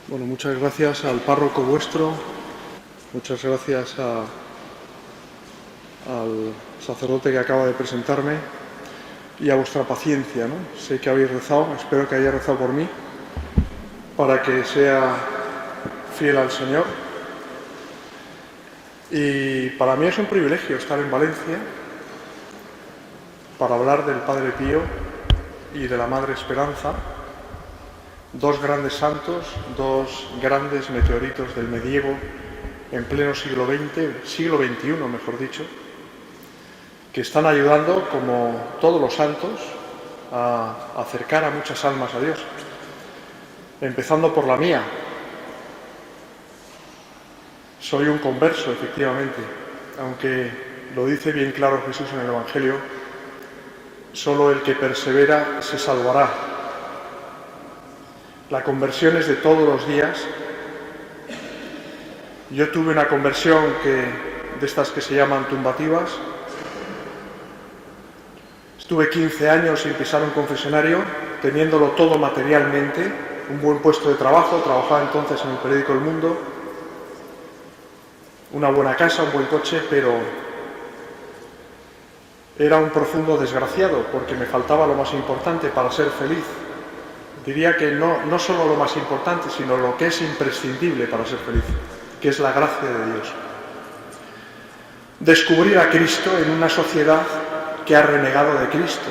Bueno, muchas gracias al párroco vuestro, muchas gracias al sacerdote que acaba de presentarme y a vuestra paciencia, ¿no? Sé que habéis rezado, espero que hayáis rezado por mí, para que sea fiel al Señor. Y para mí es un privilegio estar en Valencia para hablar del Padre Pío y de la Madre Esperanza, dos grandes santos, dos grandes meteoritos del medievo en pleno siglo XX, siglo XXI, mejor dicho, que están ayudando, como todos los santos, a acercar a muchas almas a Dios, empezando por la mía. Soy un converso, efectivamente, aunque lo dice bien claro Jesús en el Evangelio, solo el que persevera se salvará. La conversión es de todos los días. Yo tuve una conversión de estas que se llaman tumbativas. Estuve 15 años sin pisar un confesionario, teniéndolo todo materialmente, un buen puesto de trabajo, trabajaba entonces en el periódico El Mundo, una buena casa, un buen coche, pero era un profundo desgraciado porque me faltaba lo más importante para ser feliz. Diría que no solo lo más importante, sino lo que es imprescindible para ser feliz, que es la gracia de Dios. Descubrir a Cristo en una sociedad que ha renegado de Cristo.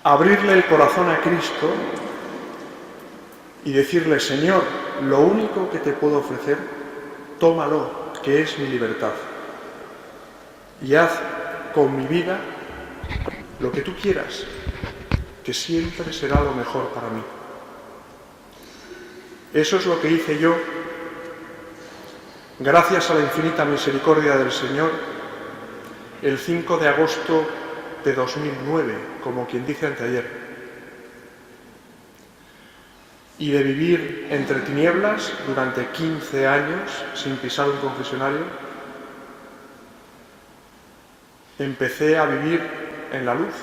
Abrirle el corazón a Cristo y decirle: Señor, lo único que te puedo ofrecer, tómalo, que es mi libertad. Y haz con mi vida lo que tú quieras, que siempre será lo mejor para mí. Eso es lo que hice yo, gracias a la infinita misericordia del Señor, el 5 de agosto de 2009, como quien dice anteayer. Y de vivir entre tinieblas durante 15 años sin pisar un confesionario, empecé a vivir en la luz,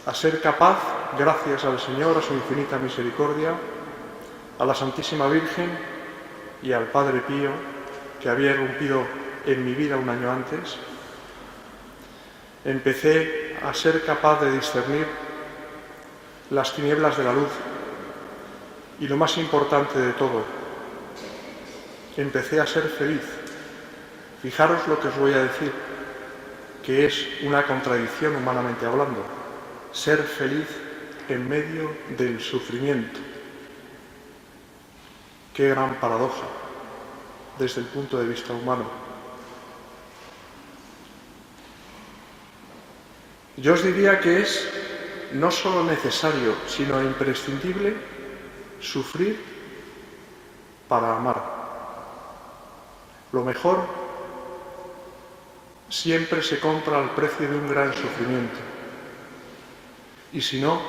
a ser capaz, gracias al Señor, a su infinita misericordia, a la Santísima Virgen y al Padre Pío, que había irrumpido en mi vida un año antes. Empecé a ser capaz de discernir las tinieblas de la luz y, lo más importante de todo, empecé a ser feliz. Fijaros lo que os voy a decir, que es una contradicción humanamente hablando: ser feliz en medio del sufrimiento. Qué gran paradoja desde el punto de vista humano. Yo os diría que es no solo necesario, sino imprescindible sufrir para amar. Lo mejor siempre se compra al precio de un gran sufrimiento. Y si no,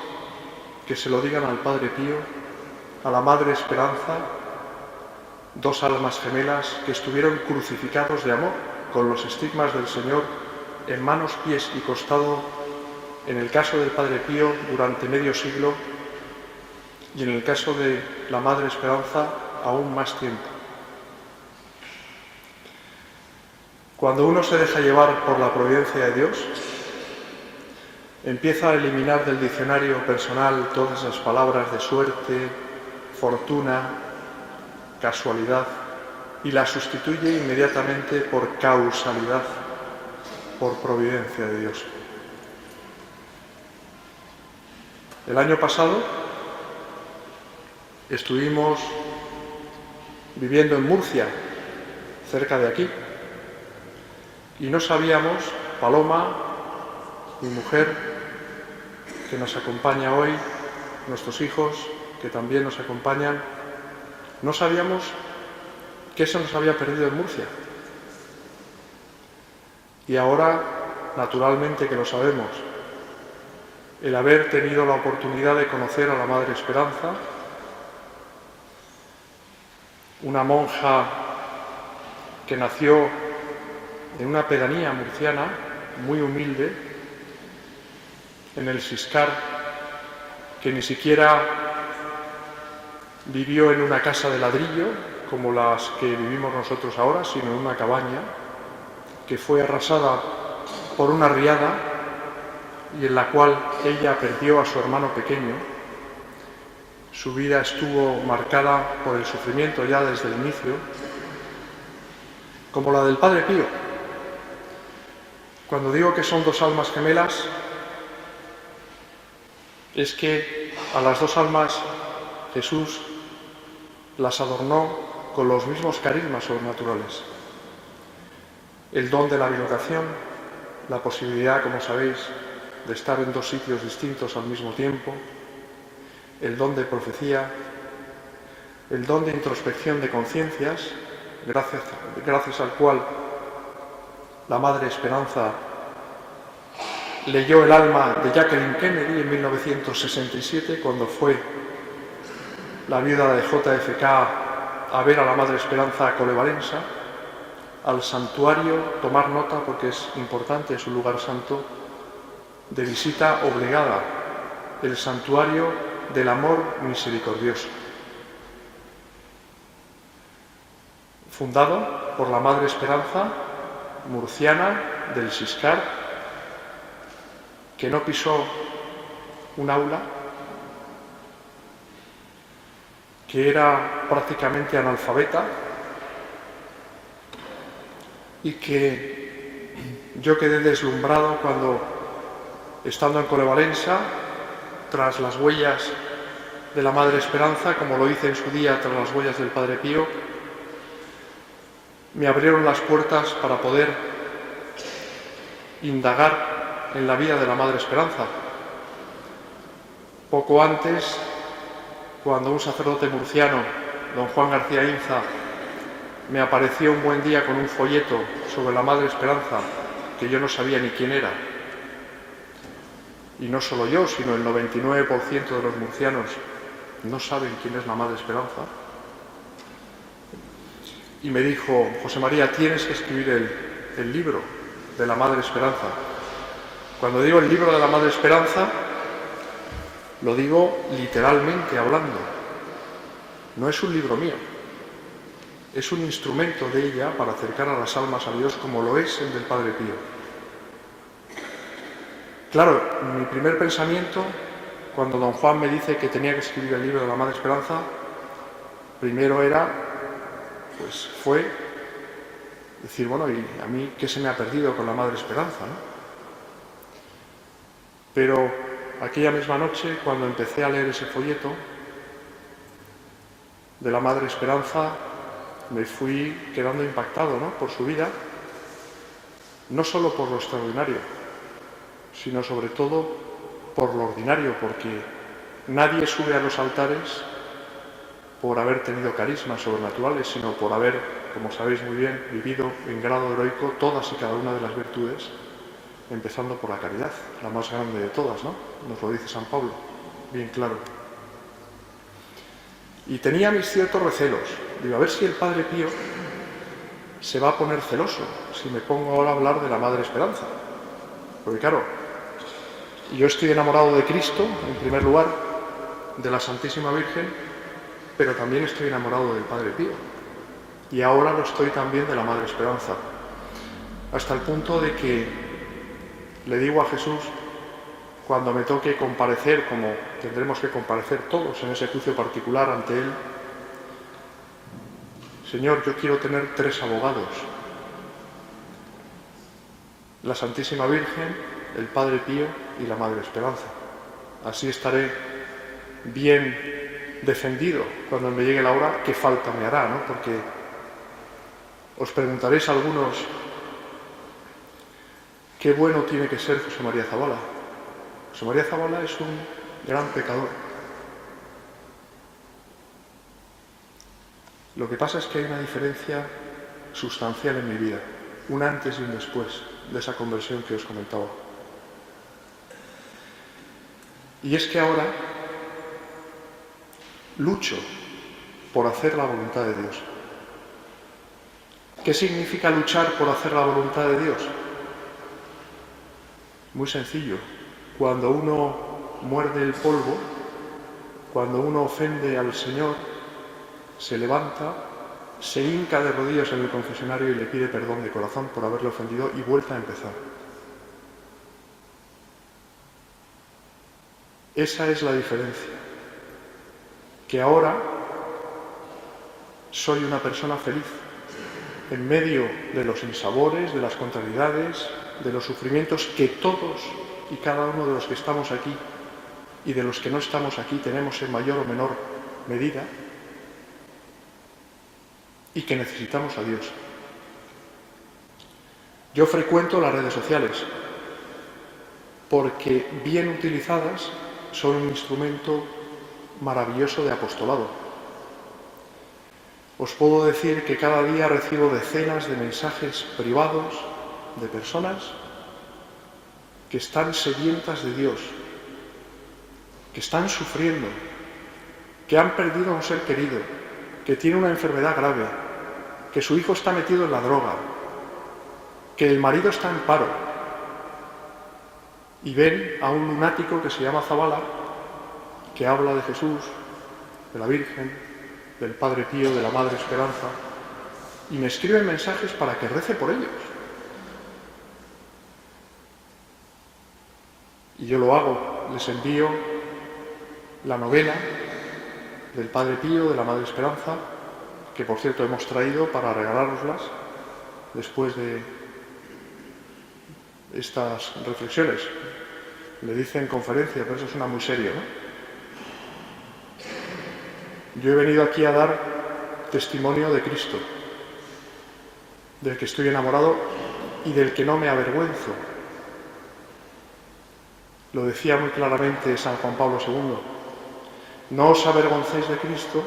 que se lo digan al Padre Pío, a la Madre Esperanza, dos almas gemelas que estuvieron crucificados de amor, con los estigmas del Señor en manos, pies y costado, en el caso del Padre Pío durante medio siglo y en el caso de la Madre Esperanza aún más tiempo. Cuando uno se deja llevar por la providencia de Dios, empieza a eliminar del diccionario personal todas las palabras de suerte, fortuna, casualidad, y las sustituye inmediatamente por causalidad, por providencia de Dios. El año pasado estuvimos viviendo en Murcia, cerca de aquí, y no sabíamos, Paloma, mi mujer, que nos acompaña hoy, nuestros hijos, que también nos acompañan, no sabíamos qué se nos había perdido en Murcia. Y ahora, naturalmente que lo sabemos, el haber tenido la oportunidad de conocer a la Madre Esperanza, una monja que nació en una pedanía murciana muy humilde, en el Siscar, que ni siquiera vivió en una casa de ladrillo, como las que vivimos nosotros ahora, sino en una cabaña, que fue arrasada por una riada y en la cual ella perdió a su hermano pequeño. Su vida estuvo marcada por el sufrimiento ya desde el inicio, como la del Padre Pío. Cuando digo que son dos almas gemelas, es que a las dos almas Jesús las adornó con los mismos carismas sobrenaturales. El don de la bilocación, la posibilidad, como sabéis, de estar en dos sitios distintos al mismo tiempo, el don de profecía, el don de introspección de conciencias, gracias al cual la Madre Esperanza leyó el alma de Jacqueline Kennedy en 1967, cuando fue la viuda de JFK a ver a la Madre Esperanza a Colevalensa, al santuario, tomar nota porque es importante, es un lugar santo, de visita obligada, el santuario del amor misericordioso, fundado por la Madre Esperanza, murciana del Siscar, que no pisó un aula, que era prácticamente analfabeta y que yo quedé deslumbrado cuando, estando en Colevalensa, tras las huellas de la Madre Esperanza, como lo hice en su día tras las huellas del Padre Pío, me abrieron las puertas para poder indagar en la vida de la Madre Esperanza. Poco antes, cuando un sacerdote murciano, don Juan García Inza, me apareció un buen día con un folleto sobre la Madre Esperanza, que yo no sabía ni quién era, y no solo yo, sino el 99% de los murcianos no saben quién es la Madre Esperanza, y me dijo: José María, tienes que escribir el libro de la Madre Esperanza. Cuando digo el libro de la Madre Esperanza, lo digo literalmente hablando. No es un libro mío, es un instrumento de ella para acercar a las almas a Dios, como lo es el del Padre Pío. Claro, mi primer pensamiento, cuando don Juan me dice que tenía que escribir el libro de la Madre Esperanza, primero fue decir, bueno, ¿y a mí qué se me ha perdido con la Madre Esperanza, ¿no? Pero aquella misma noche, cuando empecé a leer ese folleto de la Madre Esperanza, me fui quedando impactado, ¿no?, por su vida, no solo por lo extraordinario, sino sobre todo por lo ordinario, porque nadie sube a los altares por haber tenido carismas sobrenaturales, sino por haber, como sabéis muy bien, vivido en grado heroico todas y cada una de las virtudes, empezando por la caridad, la más grande de todas, ¿no? Nos lo dice San Pablo, bien claro. Y tenía mis ciertos recelos. Digo, a ver si el Padre Pío se va a poner celoso si me pongo ahora a hablar de la Madre Esperanza. Porque claro, yo estoy enamorado de Cristo, en primer lugar, de la Santísima Virgen, pero también estoy enamorado del Padre Pío. Y ahora lo estoy también de la Madre Esperanza. Hasta el punto de que le digo a Jesús, cuando me toque comparecer, como tendremos que comparecer todos en ese juicio particular ante Él: Señor, yo quiero tener 3 abogados: la Santísima Virgen, el Padre Pío y la Madre Esperanza. Así estaré bien defendido cuando me llegue la hora. ¿Qué falta me hará, no? Porque os preguntaréis algunos: qué bueno tiene que ser José María Zabala. José María Zabala es un gran pecador. Lo que pasa es que hay una diferencia sustancial en mi vida, un antes y un después de esa conversión que os comentaba. Y es que ahora lucho por hacer la voluntad de Dios. ¿Qué significa luchar por hacer la voluntad de Dios? Muy sencillo. Cuando uno muerde el polvo, cuando uno ofende al Señor, se levanta, se hinca de rodillas en el confesionario y le pide perdón de corazón por haberle ofendido y vuelve a empezar. Esa es la diferencia. Que ahora soy una persona feliz, en medio de los sinsabores, de las contrariedades, de los sufrimientos que todos y cada uno de los que estamos aquí y de los que no estamos aquí tenemos en mayor o menor medida, y que necesitamos a Dios. Yo frecuento las redes sociales porque, bien utilizadas, son un instrumento maravilloso de apostolado. Os puedo decir que cada día recibo decenas de mensajes privados de personas que están sedientas de Dios, que están sufriendo, que han perdido a un ser querido, que tiene una enfermedad grave, que su hijo está metido en la droga, que el marido está en paro, y ven a un lunático que se llama Zabala, que habla de Jesús, de la Virgen, del Padre Pío, de la Madre Esperanza, y me escriben mensajes para que rece por ellos. Y yo lo hago, les envío la novena del Padre Pío, de la Madre Esperanza, que por cierto hemos traído para regalároslas después de estas reflexiones. Le dicen conferencia, pero eso suena muy serio, ¿no? Yo he venido aquí a dar testimonio de Cristo, del que estoy enamorado y del que no me avergüenzo. Lo decía muy claramente San Juan Pablo II. No os avergoncéis de Cristo,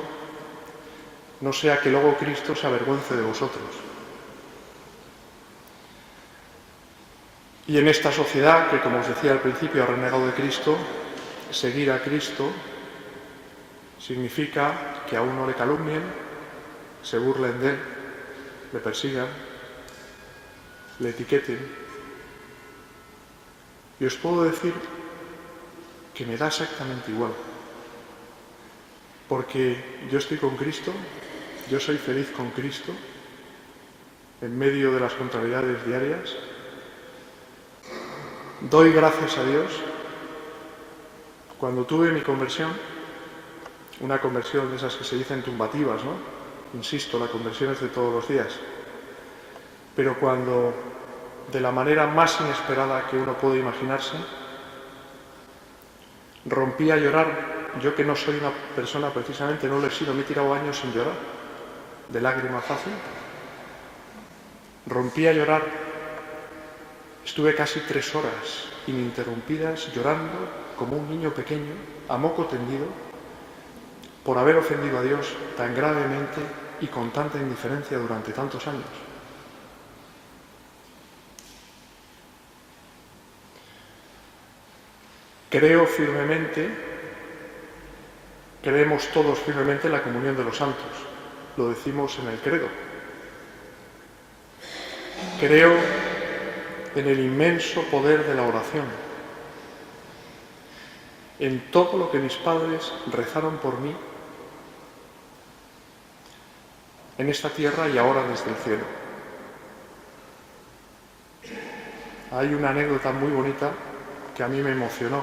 no sea que luego Cristo se avergüence de vosotros. Y en esta sociedad que, como os decía al principio, ha renegado de Cristo, seguir a Cristo significa que a uno le calumnien, se burlen de él, le persigan, le etiqueten. Y os puedo decir que me da exactamente igual, porque yo estoy con Cristo, yo soy feliz con Cristo, en medio de las contrariedades diarias. Doy gracias a Dios. Cuando tuve mi conversión, una conversión de esas que se dicen tumbativas, ¿no? Insisto, la conversión es de todos los días. Pero cuando, de la manera más inesperada que uno puede imaginarse, rompí a llorar. Yo, que no soy una persona precisamente, no lo he sido, me he tirado años sin llorar, de lágrima fácil. Rompí a llorar. Estuve casi 3 horas ininterrumpidas llorando como un niño pequeño, a moco tendido, por haber ofendido a Dios tan gravemente y con tanta indiferencia durante tantos años. Creo firmemente, creemos todos firmemente en la comunión de los santos. Lo decimos en el credo. Creo en el inmenso poder de la oración, en todo lo que mis padres rezaron por mí en esta tierra y ahora desde el cielo. Hay una anécdota muy bonita que a mí me emocionó,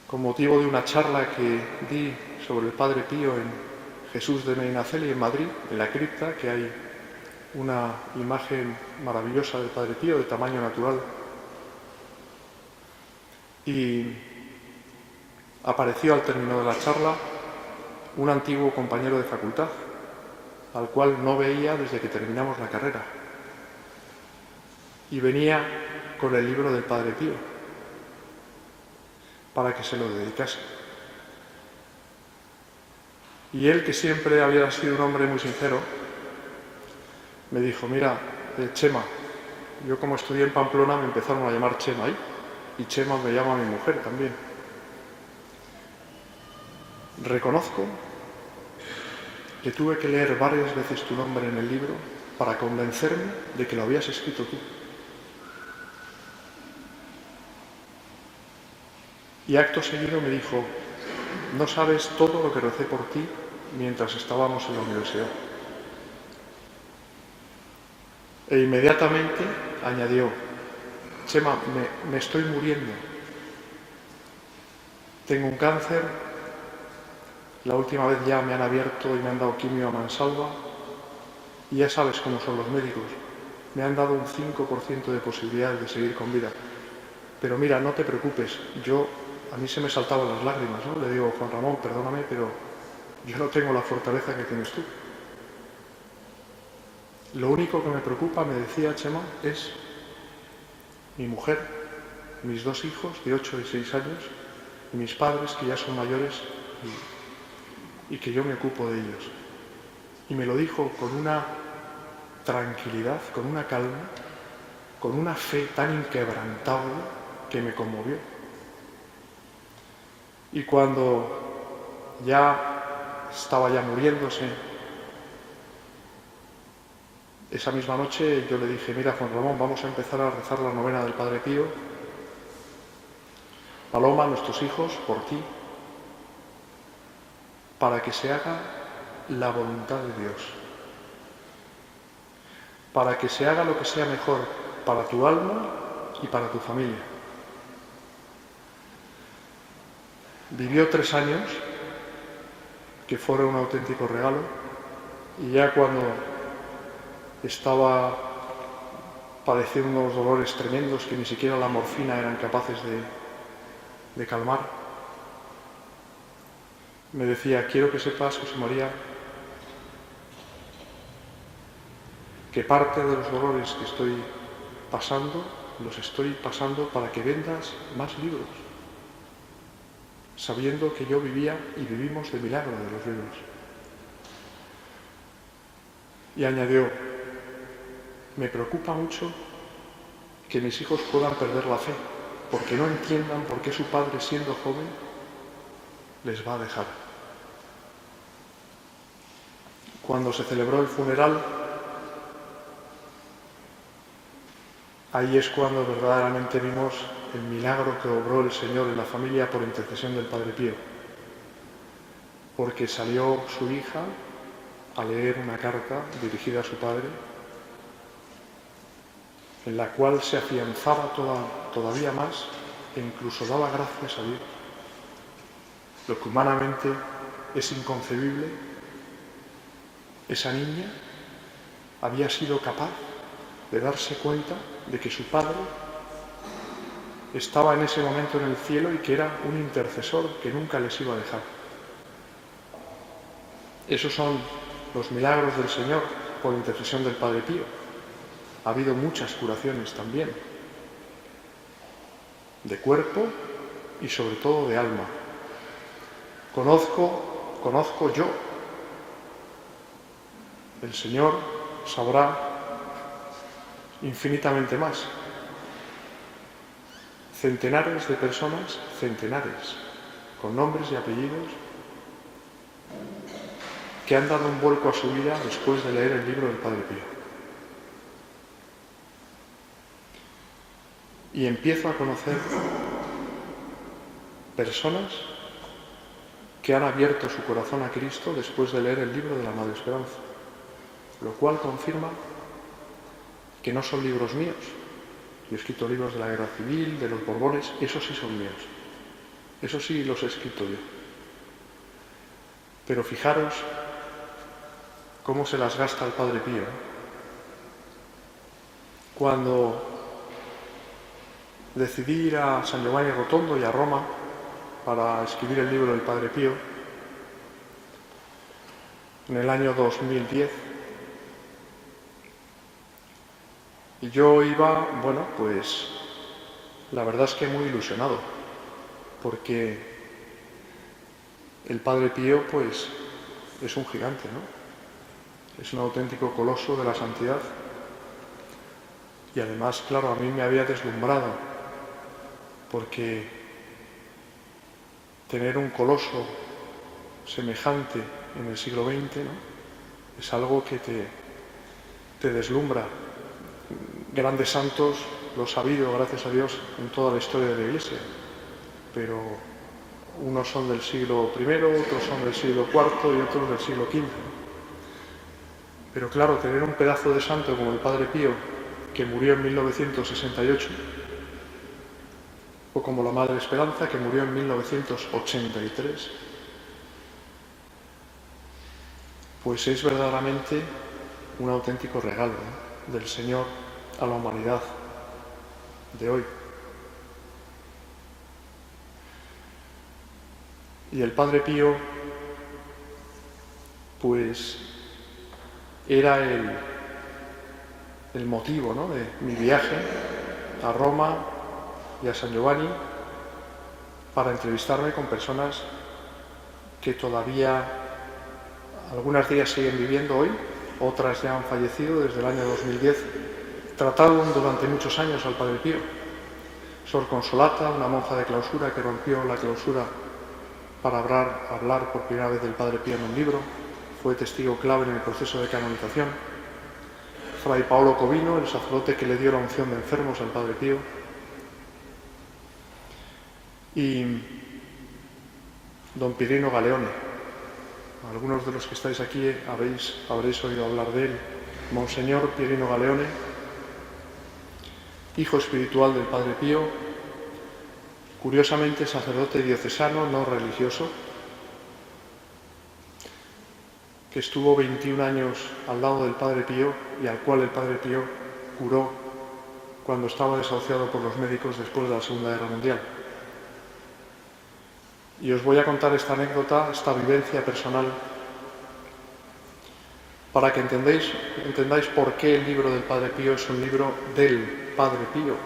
con motivo de una charla que di sobre el Padre Pío en Jesús de Medinaceli, en Madrid, en la cripta, que hay una imagen maravillosa del Padre Pío de tamaño natural. Y apareció al término de la charla un antiguo compañero de facultad, al cual no veía desde que terminamos la carrera. Y venía con el libro del Padre Pío para que se lo dedicase. Y él, que siempre había sido un hombre muy sincero, me dijo: mira, Chema, yo como estudié en Pamplona me empezaron a llamar Chema ahí, y Chema me llama a mi mujer también. Reconozco que tuve que leer varias veces tu nombre en el libro para convencerme de que lo habías escrito tú. Y acto seguido me dijo: no sabes todo lo que recé por ti mientras estábamos en la universidad. E inmediatamente añadió, Chema, me estoy muriendo. Tengo un cáncer, la última vez ya me han abierto y me han dado quimio a mansalva, y ya sabes cómo son los médicos. Me han dado un 5% de posibilidades de seguir con vida. Pero mira, no te preocupes, a mí se me saltaban las lágrimas, ¿no? Le digo, Juan Ramón, perdóname, pero yo no tengo la fortaleza que tienes tú. Lo único que me preocupa, me decía Chema, es mi mujer, mis 2 hijos de 8 y 6 años, y mis padres, que ya son mayores, y que yo me ocupo de ellos. Y me lo dijo con una tranquilidad, con una calma, con una fe tan inquebrantable que me conmovió. Y cuando ya estaba muriéndose, esa misma noche yo le dije, mira Juan Ramón, vamos a empezar a rezar la novena del Padre Pío. Paloma, nuestros hijos, por ti, para que se haga la voluntad de Dios, para que se haga lo que sea mejor para tu alma y para tu familia. Vivió 3 años, que fueron un auténtico regalo, y ya cuando estaba padeciendo unos dolores tremendos que ni siquiera la morfina eran capaces de calmar, me decía, quiero que sepas, José María, que parte de los dolores que estoy pasando, los estoy pasando para que vendas más libros, sabiendo que yo vivía y vivimos de milagro de los libros. Y añadió, me preocupa mucho que mis hijos puedan perder la fe, porque no entiendan por qué su padre, siendo joven, les va a dejar. Cuando se celebró el funeral, ahí es cuando verdaderamente vimos el milagro que obró el Señor en la familia por intercesión del Padre Pío, porque salió su hija a leer una carta dirigida a su padre, en la cual se afianzaba todavía más e incluso daba gracias a Dios. Lo que humanamente es inconcebible, esa niña había sido capaz de darse cuenta de que su padre estaba en ese momento en el cielo y que era un intercesor que nunca les iba a dejar. Esos son los milagros del Señor por intercesión del Padre Pío. Ha habido muchas curaciones también, de cuerpo y sobre todo de alma. Conozco yo. El Señor sabrá infinitamente más. Centenares de personas, centenares, con nombres y apellidos, que han dado un vuelco a su vida después de leer el libro del Padre Pío. Y empiezo a conocer personas que han abierto su corazón a Cristo después de leer el libro de la Madre Esperanza, lo cual confirma que no son libros míos. Yo he escrito libros de la Guerra Civil, de los Borbones, esos sí son míos. Esos sí los he escrito yo. Pero fijaros cómo se las gasta el Padre Pío. Cuando decidí ir a San Giovanni Rotondo y a Roma para escribir el libro del Padre Pío, en el año 2010, y yo iba, pues la verdad es que muy ilusionado, porque el Padre Pío, pues, es un gigante, ¿no? Es un auténtico coloso de la santidad. Y además, claro, a mí me había deslumbrado, porque tener un coloso semejante en el siglo XX, ¿no?, es algo que te deslumbra. Grandes santos los ha habido, gracias a Dios, en toda la historia de la Iglesia, pero Unos son del siglo I, otros son del siglo IV y otros del siglo XV. Pero claro, tener un pedazo de santo como el Padre Pío, que murió en 1968, o como la Madre Esperanza, que murió en 1983, pues es verdaderamente un auténtico regalo, ¿no?, del Señor a la humanidad de hoy. Y el Padre Pío, pues, era el motivo, ¿no?, de mi viaje a Roma y a San Giovanni para entrevistarme con personas que todavía algunas de ellas siguen viviendo hoy, otras ya han fallecido desde el año 2010. Trataron durante muchos años al Padre Pío. Sor Consolata, una monja de clausura que rompió la clausura para hablar por primera vez del Padre Pío en un libro, fue testigo clave en el proceso de canonización. Fray Paolo Covino, el sacerdote que le dio la unción de enfermos al Padre Pío. Y don Pierino Galeone. Algunos de los que estáis aquí habréis oído hablar de él. Monseñor Pierino Galeone, hijo espiritual del Padre Pío, curiosamente sacerdote diocesano, no religioso, que estuvo 21 años al lado del Padre Pío y al cual el Padre Pío curó cuando estaba desahuciado por los médicos después de la Segunda Guerra Mundial. Y os voy a contar esta anécdota, esta vivencia personal, para que entendáis por qué el libro del Padre Pío es un libro del Padre Pío,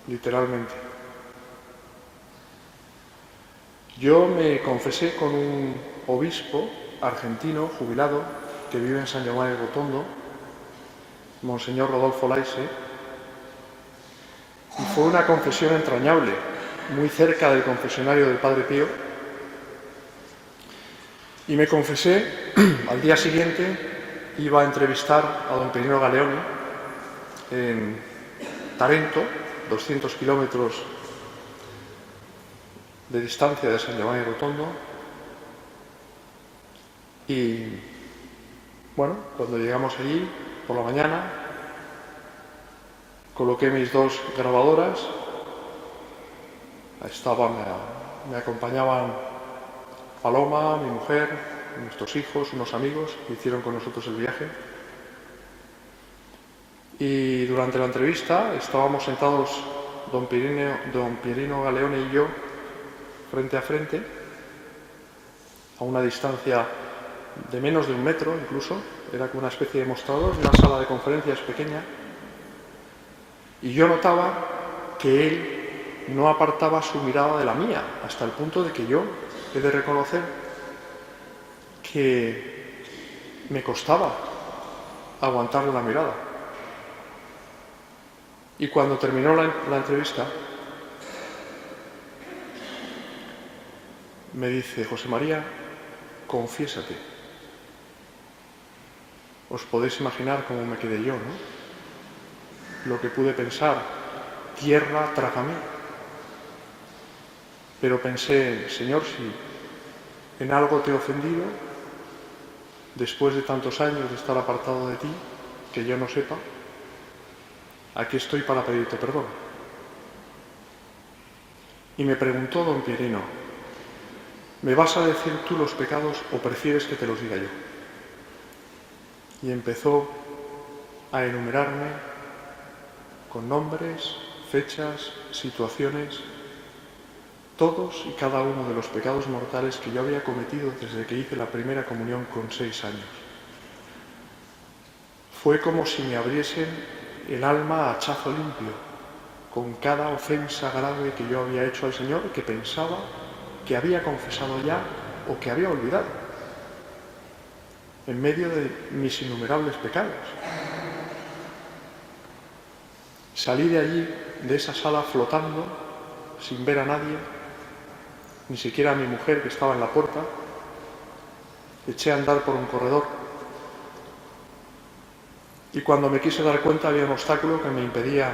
literalmente. Yo me confesé con un obispo argentino, jubilado, que vive en San Giovanni Rotondo, Monseñor Rodolfo Laise, y fue una confesión entrañable, muy cerca del confesionario del Padre Pío, y me confesé. Al día siguiente iba a entrevistar a don Pierino Galeone en Tarento, 200 kilómetros de distancia de San Giovanni Rotondo, y bueno, cuando llegamos allí por la mañana, coloqué mis dos grabadoras. Me acompañaban Paloma, mi mujer, nuestros hijos, unos amigos que hicieron con nosotros el viaje. Y durante la entrevista estábamos sentados don Pierino Galeone y yo frente a frente, a una distancia de menos de 1 metro incluso. Era como una especie de mostrador, una sala de conferencias pequeña. Y yo notaba que él no apartaba su mirada de la mía, hasta el punto de que yo he de reconocer que me costaba aguantarle la mirada. Y cuando terminó la entrevista, me dice: José María, confiésate. Os podéis imaginar cómo me quedé yo, ¿no? Lo que pude pensar: tierra, trágame. Pero pensé: Señor, si en algo te he ofendido, después de tantos años de estar apartado de ti, que yo no sepa, aquí estoy para pedirte perdón. Y me preguntó don Pierino: ¿me vas a decir tú los pecados o prefieres que te los diga yo? Y empezó a enumerarme con nombres, fechas, situaciones, todos y cada uno de los pecados mortales que yo había cometido desde que hice la primera comunión con 6 años. Fue como si me abriesen el alma a hachazo limpio, con cada ofensa grave que yo había hecho al Señor, que pensaba que había confesado ya o que había olvidado, en medio de mis innumerables pecados. Salí de allí, de esa sala, flotando, sin ver a nadie, ni siquiera a mi mujer que estaba en la puerta. Eché a andar por un corredor y cuando me quise dar cuenta había un obstáculo que me impedía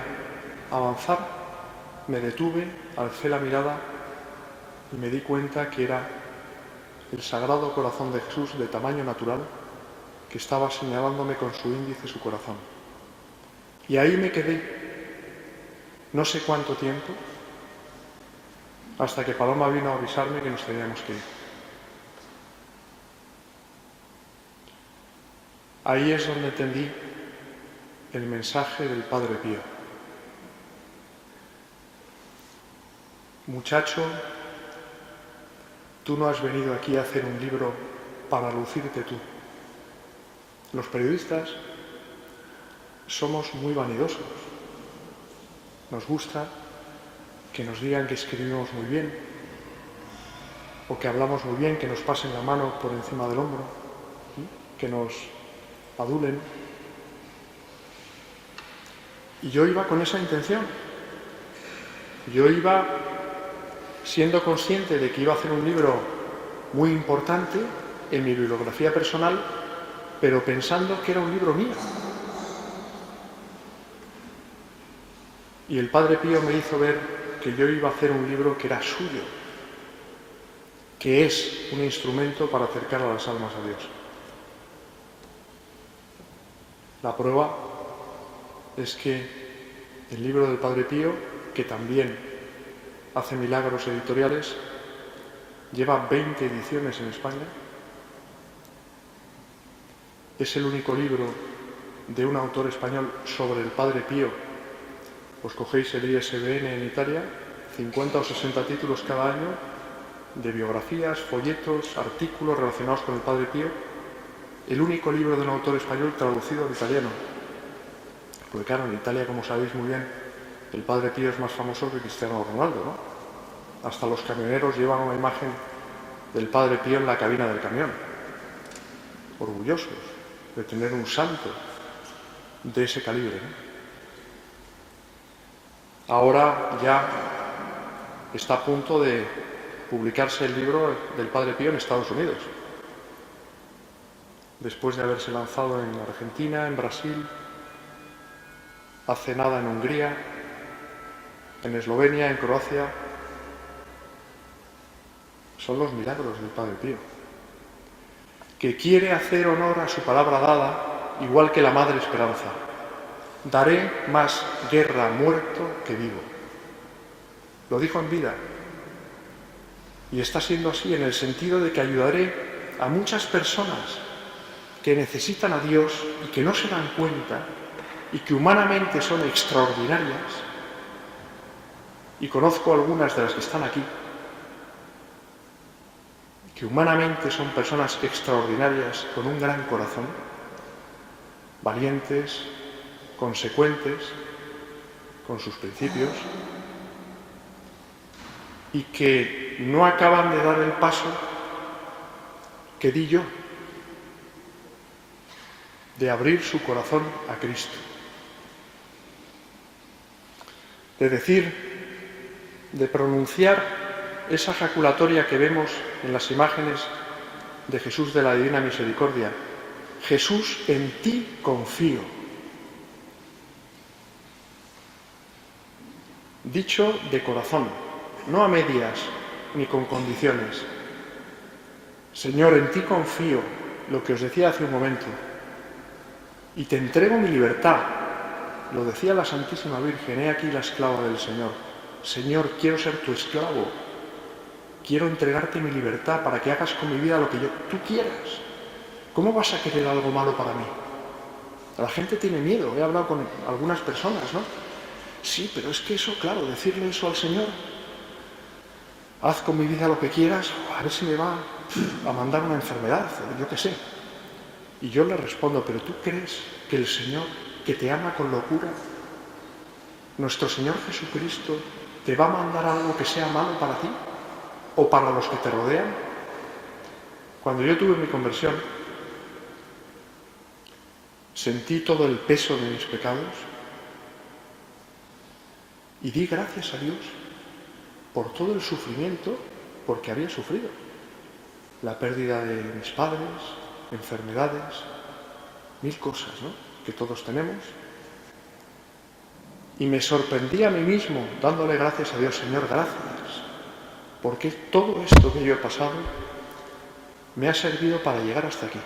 avanzar. Me detuve, alcé la mirada y me di cuenta que era el Sagrado Corazón de Jesús de tamaño natural que estaba señalándome con su índice su corazón. Y ahí me quedé, no sé cuánto tiempo, hasta que Paloma vino a avisarme que nos teníamos que ir. Ahí es donde entendí el mensaje del Padre Pío. Muchacho, tú no has venido aquí a hacer un libro para lucirte tú. Los periodistas somos muy vanidosos. Nos gusta que nos digan que escribimos muy bien o que hablamos muy bien, que nos pasen la mano por encima del hombro, que nos adulen. Y yo iba con esa intención. Yo iba siendo consciente de que iba a hacer un libro muy importante en mi bibliografía personal, pero pensando que era un libro mío. Y el Padre Pío me hizo ver que yo iba a hacer un libro que era suyo, que es un instrumento para acercar a las almas a Dios. La prueba es que el libro del Padre Pío, que también hace milagros editoriales, lleva 20 ediciones en España. Es el único libro de un autor español sobre el Padre Pío. Os cogéis el ISBN en Italia, 50 o 60 títulos cada año de biografías, folletos, artículos relacionados con el Padre Pío. El único libro de un autor español traducido al italiano. Porque claro, en Italia, como sabéis muy bien, el Padre Pío es más famoso que Cristiano Ronaldo, ¿no? Hasta los camioneros llevan una imagen del Padre Pío en la cabina del camión. Orgullosos de tener un santo de ese calibre, ¿no? Ahora ya está a punto de publicarse el libro del Padre Pío en Estados Unidos, después de haberse lanzado en Argentina, en Brasil, hace nada en Hungría, en Eslovenia, en Croacia. Son los milagros del Padre Pío, que quiere hacer honor a su palabra dada, igual que la Madre Esperanza. Daré más guerra muerto que vivo. Lo dijo en vida. Y está siendo así en el sentido de que ayudaré a muchas personas que necesitan a Dios y que no se dan cuenta y que humanamente son extraordinarias. Y conozco algunas de las que están aquí, que humanamente son personas extraordinarias con un gran corazón, valientes, consecuentes con sus principios y que no acaban de dar el paso que di yo, de abrir su corazón a Cristo, de decir, de pronunciar esa jaculatoria que vemos en las imágenes de Jesús de la Divina Misericordia: Jesús, en ti confío. Dicho de corazón, no a medias ni con condiciones. Señor, en ti confío, lo que os decía hace un momento, y te entrego mi libertad. Lo decía la Santísima Virgen: he aquí la esclava del Señor. Señor, quiero ser tu esclavo, quiero entregarte mi libertad para que hagas con mi vida lo que tú quieras. ¿Cómo vas a querer algo malo para mí? La gente tiene miedo, he hablado con algunas personas, ¿no? Sí, pero es que eso, claro, decirle eso al Señor, haz con mi vida lo que quieras, a ver si me va a mandar una enfermedad, yo qué sé. Y yo le respondo: ¿pero tú crees que el Señor, que te ama con locura, nuestro Señor Jesucristo, te va a mandar algo que sea malo para ti o para los que te rodean? Cuando yo tuve mi conversión, sentí todo el peso de mis pecados y di gracias a Dios por todo el sufrimiento porque había sufrido. La pérdida de mis padres, enfermedades, mil cosas, ¿no?, que todos tenemos. Y me sorprendí a mí mismo dándole gracias a Dios: Señor, gracias, porque todo esto que yo he pasado me ha servido para llegar hasta aquí.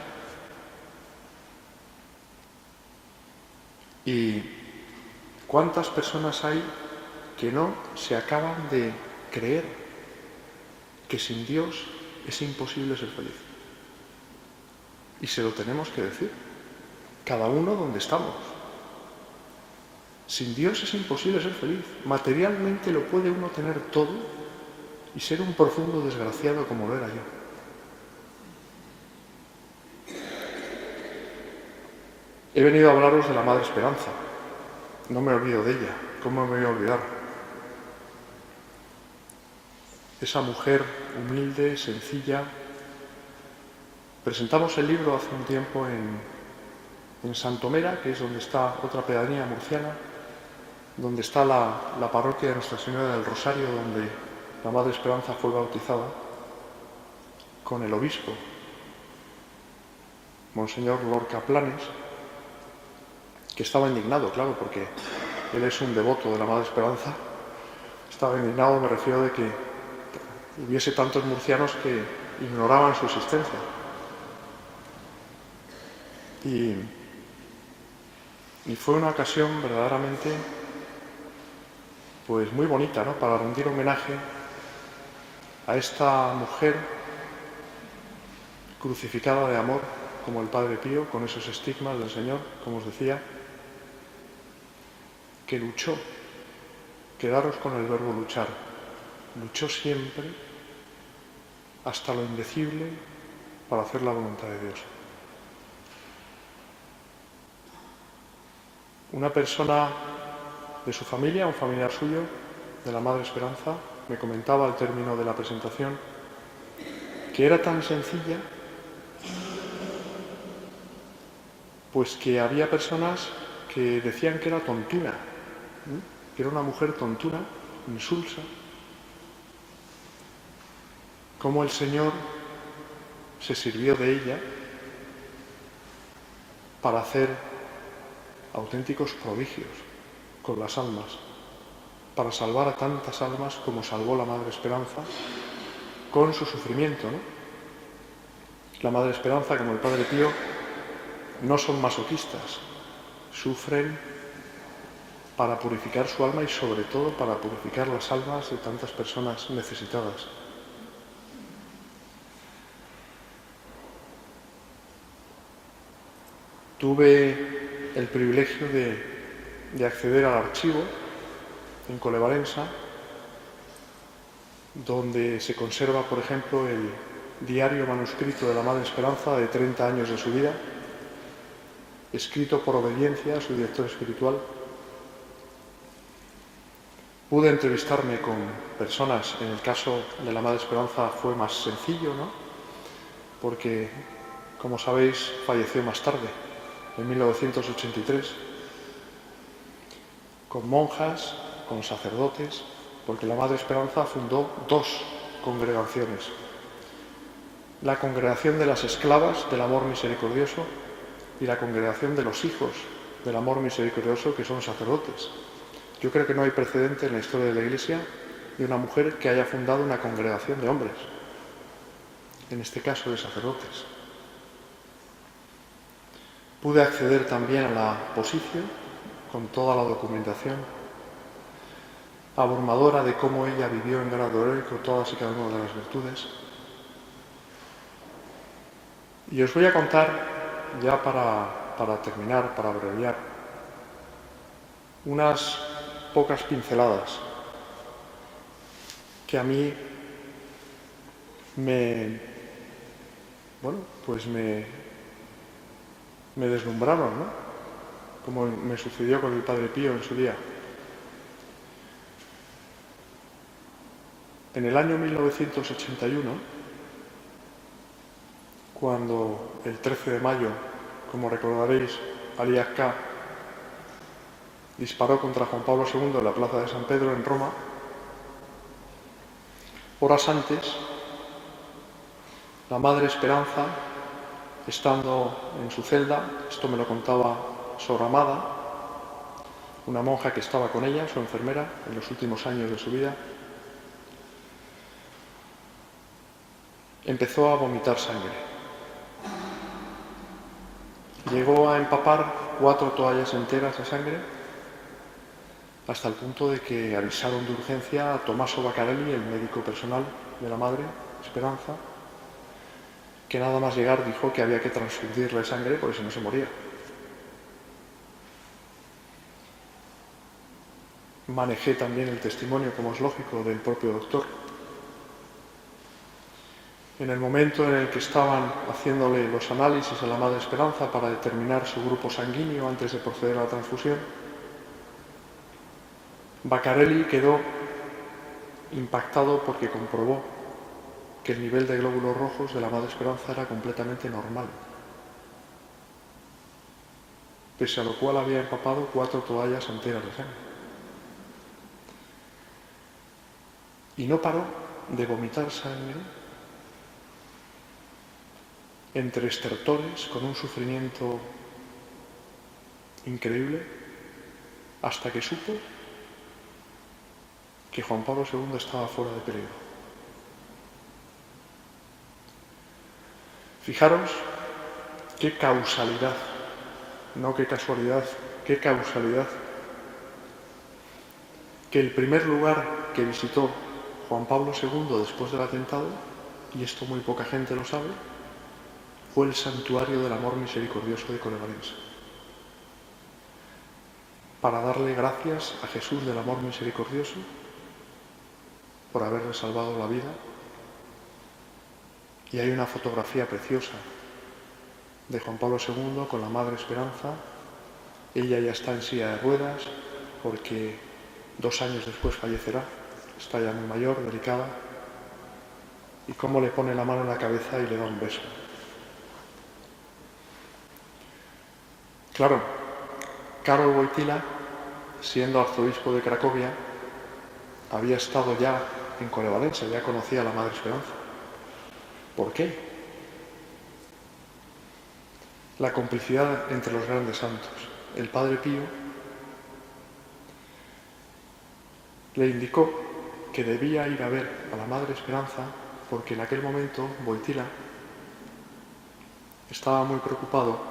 ¿Y cuántas personas hay que no se acaban de creer que sin Dios es imposible ser feliz? Y se lo tenemos que decir, cada uno donde estamos. Sin Dios es imposible ser feliz. Materialmente lo puede uno tener todo y ser un profundo desgraciado como lo era yo. He venido a hablaros de la Madre Esperanza. No me olvido de ella. ¿Cómo me voy a olvidar? Esa mujer humilde, sencilla. Presentamos el libro hace un tiempo en Santomera, que es donde está otra pedanía murciana, donde está la parroquia de Nuestra Señora del Rosario, donde la Madre Esperanza fue bautizada, con el obispo, Monseñor Lorca Planes, que estaba indignado, claro, porque él es un devoto de la Madre Esperanza. Estaba indignado, me refiero de que hubiese tantos murcianos que ignoraban su existencia. Y fue una ocasión verdaderamente pues muy bonita, ¿no?, para rendir homenaje a esta mujer crucificada de amor, como el Padre Pío, con esos estigmas del Señor, como os decía, que luchó, quedaros con el verbo luchar, luchó siempre hasta lo indecible para hacer la voluntad de Dios. Una persona de su familia, un familiar suyo, de la Madre Esperanza, me comentaba al término de la presentación que era tan sencilla, pues que había personas que decían que era tontuna, que era una mujer tontuna, insulsa. Cómo el Señor se sirvió de ella para hacer auténticos prodigios con las almas, para salvar a tantas almas como salvó la Madre Esperanza con su sufrimiento, ¿no? La Madre Esperanza, como el Padre Pío, no son masoquistas, sufren para purificar su alma y sobre todo para purificar las almas de tantas personas necesitadas. Tuve el privilegio de acceder al archivo en Colevalensa, donde se conserva, por ejemplo, el diario manuscrito de la Madre Esperanza de 30 años de su vida, escrito por obediencia a su director espiritual. Pude entrevistarme con personas, en el caso de la Madre Esperanza fue más sencillo, ¿no?, porque, como sabéis, falleció más tarde, en 1983, con monjas, con sacerdotes, porque la Madre Esperanza fundó 2 congregaciones. La congregación de las esclavas del amor misericordioso y la congregación de los hijos del amor misericordioso, que son sacerdotes. Yo creo que no hay precedente en la historia de la Iglesia de una mujer que haya fundado una congregación de hombres, en este caso de sacerdotes. Pude acceder también a la posición con toda la documentación abrumadora de cómo ella vivió en grado heroico todas y cada una de las virtudes. Y os voy a contar, ya para terminar, para abreviar, unas pocas pinceladas que a mí me deslumbraron, ¿no?, como me sucedió con el Padre Pío en su día. En el año 1981, cuando el 13 de mayo, como recordaréis, Ali Akka disparó contra Juan Pablo II en la plaza de San Pedro en Roma, horas antes, la Madre Esperanza, estando en su celda, esto me lo contaba Sor Amada, una monja que estaba con ella, su enfermera, en los últimos años de su vida, empezó a vomitar sangre. Llegó a empapar 4 toallas enteras de sangre, hasta el punto de que avisaron de urgencia a Tommaso Vaccarelli, el médico personal de la madre Esperanza, que nada más llegar dijo que había que transfundirle sangre porque si no se moría. Manejé también el testimonio, como es lógico, del propio doctor. En el momento en el que estaban haciéndole los análisis a la madre Esperanza para determinar su grupo sanguíneo antes de proceder a la transfusión, Vaccarelli quedó impactado porque comprobó que el nivel de glóbulos rojos de la madre Esperanza era completamente normal, pese a lo cual había empapado 4 toallas enteras de sangre. Y no paró de vomitar sangre entre estertores, con un sufrimiento increíble, hasta que supo que Juan Pablo II estaba fuera de peligro. Fijaros qué causalidad, no qué casualidad, qué causalidad, que el primer lugar que visitó Juan Pablo II después del atentado, y esto muy poca gente lo sabe, fue el Santuario del Amor Misericordioso de Colevalensa, para darle gracias a Jesús del Amor Misericordioso por haberle salvado la vida. Y hay una fotografía preciosa de Juan Pablo II con la Madre Esperanza. Ella ya está en silla de ruedas porque 2 años después fallecerá, está ya muy mayor, delicada, y cómo le pone la mano en la cabeza y le da un beso. Claro, Karol Wojtyła, siendo arzobispo de Cracovia, había estado ya en Colevalensa, ya conocía a la Madre Esperanza. ¿Por qué? La complicidad entre los grandes santos. El Padre Pío le indicó que debía ir a ver a la Madre Esperanza porque en aquel momento Wojtyła estaba muy preocupado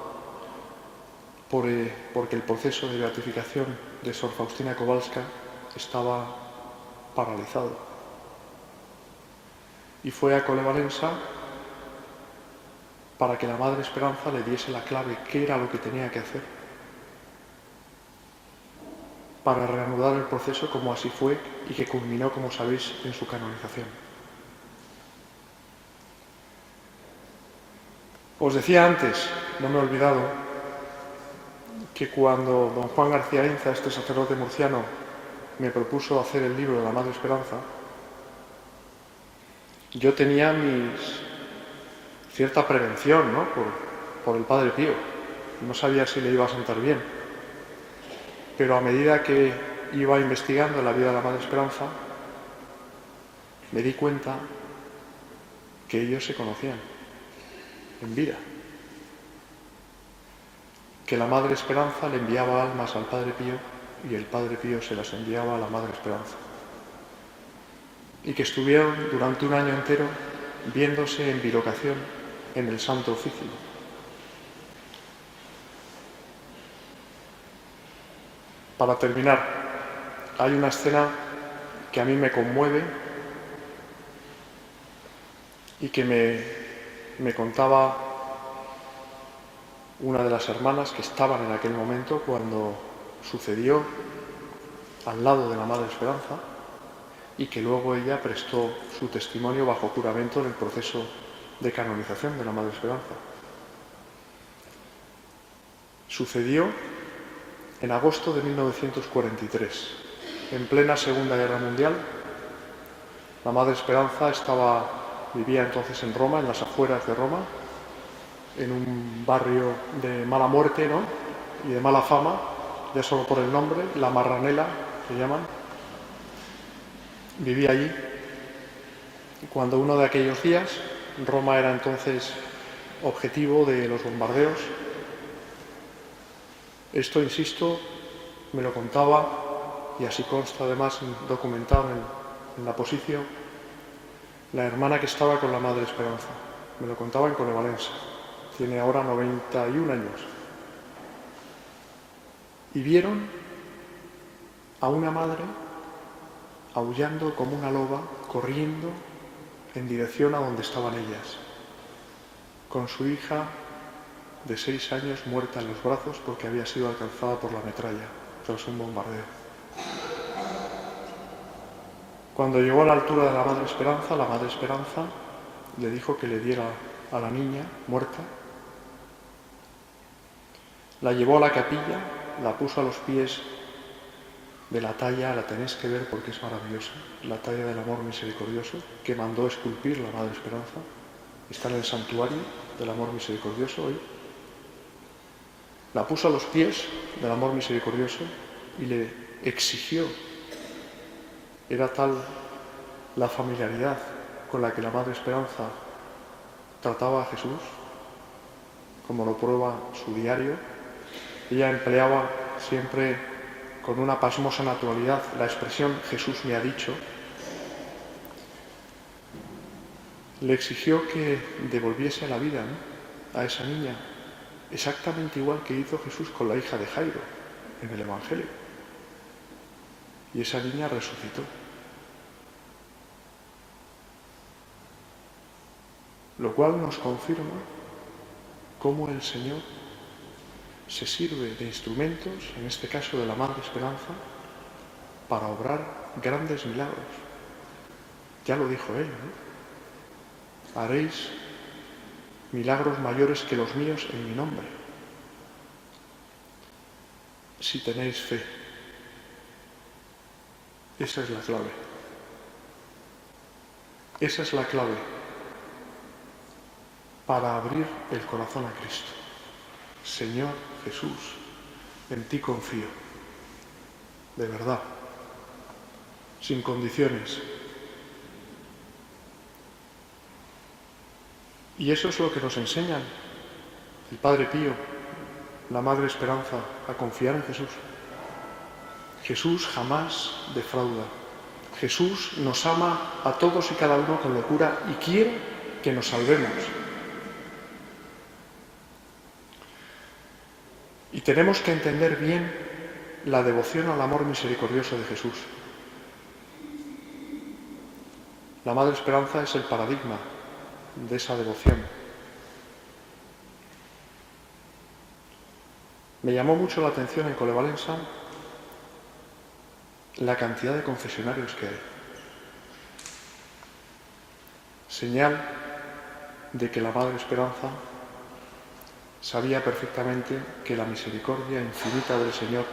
porque el proceso de beatificación de Sor Faustina Kowalska estaba paralizado. Y fue a Colevalensa para que la Madre Esperanza le diese la clave, qué era lo que tenía que hacer para reanudar el proceso, como así fue y que culminó, como sabéis, en su canonización. Os decía antes, no me he olvidado, que cuando don Juan García Inza, este sacerdote murciano, me propuso hacer el libro de la Madre Esperanza, yo tenía cierta prevención, ¿no?, por el Padre Pío. No sabía si le iba a sentar bien. Pero a medida que iba investigando la vida de la Madre Esperanza, me di cuenta que ellos se conocían en vida. Que la Madre Esperanza le enviaba almas al Padre Pío y el Padre Pío se las enviaba a la Madre Esperanza. Y que estuvieron durante un año entero viéndose en bilocación en el Santo Oficio. Para terminar, hay una escena que a mí me conmueve y que me contaba una de las hermanas que estaban en aquel momento cuando sucedió al lado de la Madre Esperanza, y que luego ella prestó su testimonio bajo juramento en el proceso de canonización de la Madre Esperanza. Sucedió en agosto de 1943, en plena Segunda Guerra Mundial. La Madre Esperanza vivía entonces en Roma, en las afueras de Roma, en un barrio de mala muerte, ¿no?, y de mala fama, ya solo por el nombre, La Marranela se llaman. Vivía allí cuando uno de aquellos días, Roma era entonces objetivo de los bombardeos. Esto, insisto, me lo contaba, y así consta además documentado en la posición, la hermana que estaba con la Madre Esperanza. Me lo contaba en Colevalense. Tiene ahora 91 años. Y vieron a una madre aullando como una loba, corriendo en dirección a donde estaban ellas, con su hija de 6 años muerta en los brazos porque había sido alcanzada por la metralla tras un bombardeo. Cuando llegó a la altura de la Madre Esperanza le dijo que le diera a la niña muerta, la llevó a la capilla, la puso a los pies de la talla, la tenéis que ver porque es maravillosa, la talla del amor misericordioso que mandó esculpir la Madre Esperanza, está en el santuario del amor misericordioso hoy. La puso a los pies del amor misericordioso y le exigió, era tal la familiaridad con la que la Madre Esperanza trataba a Jesús, como lo prueba su diario. Ella empleaba siempre con una pasmosa naturalidad la expresión Jesús me ha dicho. Le exigió que devolviese la vida, ¿no?, a esa niña, exactamente igual que hizo Jesús con la hija de Jairo en el Evangelio. Y esa niña resucitó. Lo cual nos confirma cómo el Señor se sirve de instrumentos, en este caso de la Madre Esperanza, para obrar grandes milagros. Ya lo dijo Él, ¿no? Haréis milagros mayores que los míos en mi nombre, si tenéis fe. Esa es la clave. Esa es la clave para abrir el corazón a Cristo. Señor Jesús, en ti confío, de verdad, sin condiciones. Y eso es lo que nos enseñan el Padre Pío, la Madre Esperanza, a confiar en Jesús. Jesús jamás defrauda. Jesús nos ama a todos y cada uno con locura y quiere que nos salvemos. Y tenemos que entender bien la devoción al amor misericordioso de Jesús. La Madre Esperanza es el paradigma de esa devoción. Me llamó mucho la atención en Colevalense la cantidad de confesionarios que hay. Señal de que la Madre Esperanza sabía perfectamente que la misericordia infinita del Señor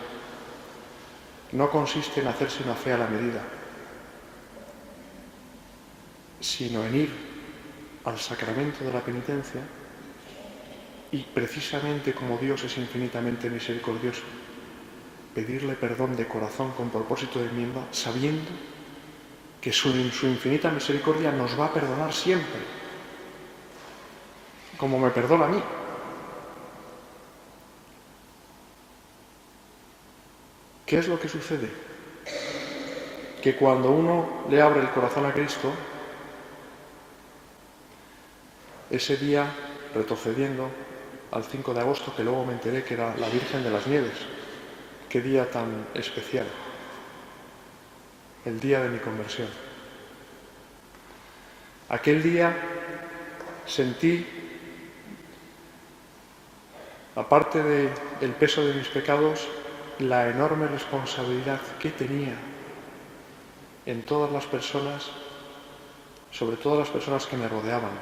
no consiste en hacerse una fe a la medida, sino en ir al sacramento de la penitencia y precisamente como Dios es infinitamente misericordioso, pedirle perdón de corazón con propósito de enmienda, sabiendo que su infinita misericordia nos va a perdonar siempre, como me perdona a mí. ¿Qué es lo que sucede? Que cuando uno le abre el corazón a Cristo, ese día, retrocediendo al 5 de agosto, que luego me enteré que era la Virgen de las Nieves, qué día tan especial, el día de mi conversión. Aquel día sentí, aparte del peso de mis pecados, la enorme responsabilidad que tenía en todas las personas, sobre todo las personas que me rodeaban.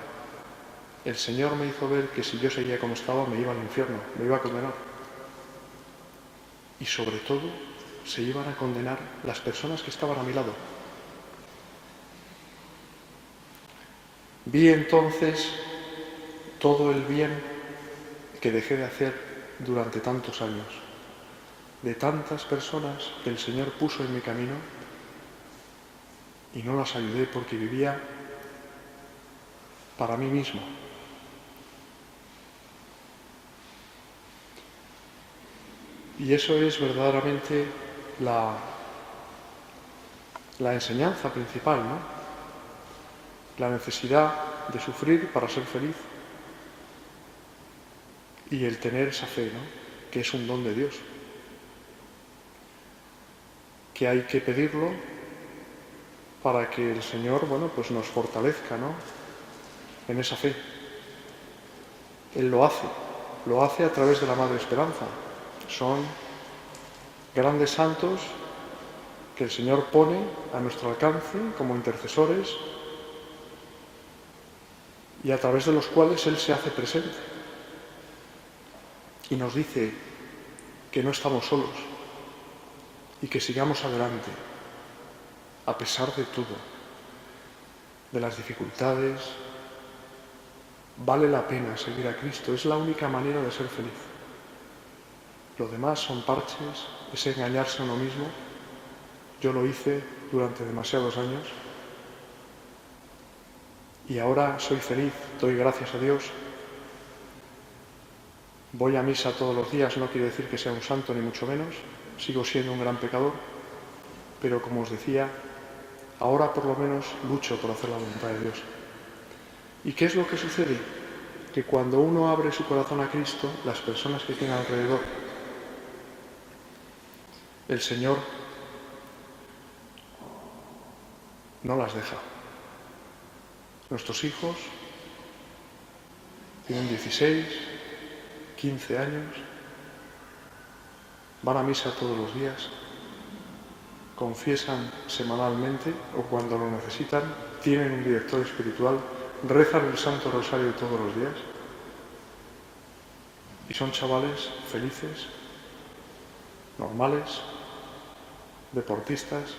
El Señor me hizo ver que si yo seguía como estaba me iba al infierno, me iba a condenar. Y sobre todo se iban a condenar las personas que estaban a mi lado. Vi entonces todo el bien que dejé de hacer durante tantos años, de tantas personas que el Señor puso en mi camino y no las ayudé porque vivía para mí mismo. Y eso es verdaderamente la enseñanza principal, ¿no? la necesidad de sufrir para ser feliz y el tener esa fe, ¿no? Que es un don de Dios, que hay que pedirlo para que el Señor, pues nos fortalezca, ¿no? En esa fe. Él lo hace a través de la Madre Esperanza. Son grandes santos que el Señor pone a nuestro alcance como intercesores y a través de los cuales Él se hace presente y nos dice que no estamos solos y que sigamos adelante a pesar de todo, de las dificultades. Vale la pena seguir a Cristo, es la única manera de ser feliz. Lo demás son parches, es engañarse a uno mismo. Yo lo hice durante demasiados años y ahora soy feliz, doy gracias a Dios. Voy a misa todos los días, no quiere decir que sea un santo ni mucho menos, sigo siendo un gran pecador, pero como os decía, ahora por lo menos lucho por hacer la voluntad de Dios. ¿Y qué es lo que sucede? Que cuando uno abre su corazón a Cristo, las personas que tiene alrededor, el Señor no las deja. Nuestros hijos tienen 16, 15 años, van a misa todos los días, confiesan semanalmente o cuando lo necesitan, tienen un director espiritual, rezan el Santo Rosario todos los días y son chavales felices, normales, deportistas,